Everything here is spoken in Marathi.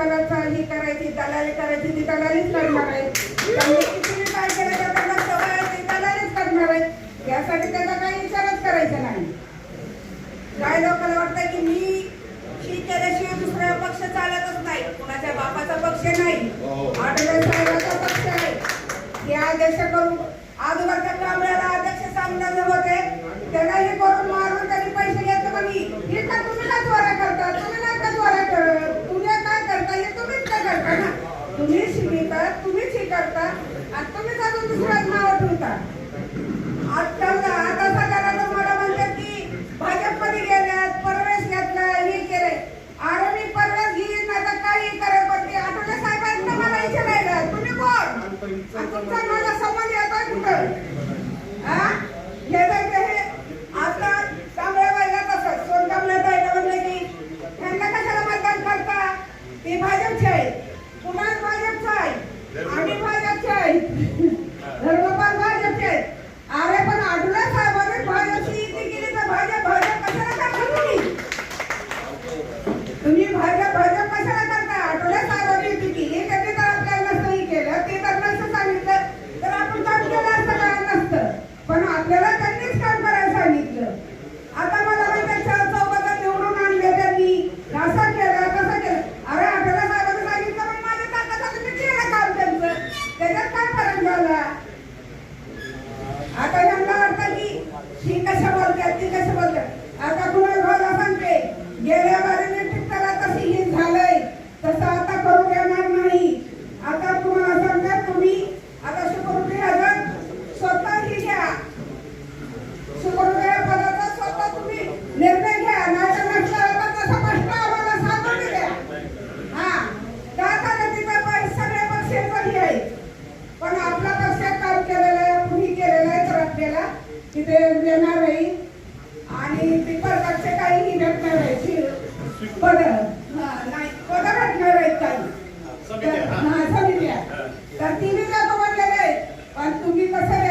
तुम्हाला ही करायची, दलाली करायची, ती दलालीच करणार आहे. त्यांनी किती काय केलं तर त्यांना सवय आहे, ती दलालीच करणार आहे. यासाठी त्याचा काही विचारच करायचा नाही. काय लोकांना वाटतं की मी ही केल्याशिवाय दुसरा पक्ष चालतच नाही, कुणाच्या बापाचा पक्ष नाही, आठवले साहेबाचा पक्ष आहे. हे अध्यक्ष करून आजूबाजूच्या कामऱ्याला अध्यक्ष सांगणार होते, त्यांना हे करून मारून त्यांनी पैसे घेतले. म्हणे हे का तुम्ही का चोऱ्या करता, तुम्ही नाही का चोऱ्या करत, तुम्ही काय करता, हे तुम्हीच काय करता ना, तुम्ही शिकता, तुम्हीच हे करता आणि तुम्हीच अजून दुसऱ्याच नाव ठेवता. आता सगळ्यांना मला म्हणतात की भाजपमध्ये गेल्यात, परवेश घेतला, हे केलंय. अरे मी परवेश घेईन आता काही करेल, पण ते आठवले साहेबांना मला विचारायला तुम्ही कोण, तुमचा मला संबंध येतोय कुठं? हे आता कांबळे बाईला तसंच सोनकांबळे बाईला म्हणलं की त्यांना कशाला मतदान करता, ते भाजपचे आहे, कुणाल भाजपचा आहे, आम्ही भाजपचे आहे, धर्मपाल भाजपचे आहेत. अरे पण आठवले साहेबांनी भाजपची युती केली तर भाजप कशाला करता तुम्ही भाजप कशाला करता? आठवले साहेबांनी युती केली, त्यांनी तर आपल्याला नसतंही केलं, ते तर नसतं सांगितलं तर आपण काम केलं असतं काय नसतं, पण आपल्याला त्यांनीच काम करायला सांगितलं. आता मला म्हणतात चौघात निवडून आणले त्यांनी, असं केलं तसं केलं. अरे आठवले साहेबांनी सांगितलं पण माझ्या ताकद तुम्ही केलं काम त्यांचं, त्याच्यात काय फरक झाला? आता यांना वाटतं की ही कशा बोलतात, ती कशा बोलतात. आता कुणाला भावना सांगते, गेल्या बारीने टिकताना तशी ही झालंय तसं आता करू देणार नाही. आता तुम्हाला सांगतात तुम्ही आता सुखरूपी हजर स्वतः ही घ्या, सुखरूपी पदाचा स्वतः तुम्ही निर्णय घ्या, नाही तर नसला तर तसा प्रश्न आम्हाला सांगून द्या. का झालं तिथं सगळे पक्षांचं आहे, पण आपला पक्ष काम केलेलं आहे, कुणी केलेलं आहे तर आपल्याला तिथे देणार नाही आणि ते परकाचे काहीही भेटणार आहे पद नाही, पद भेटणार आहेत काही समित्या तर तिने जातो म्हणलेलं आहे. पण तुम्ही कसं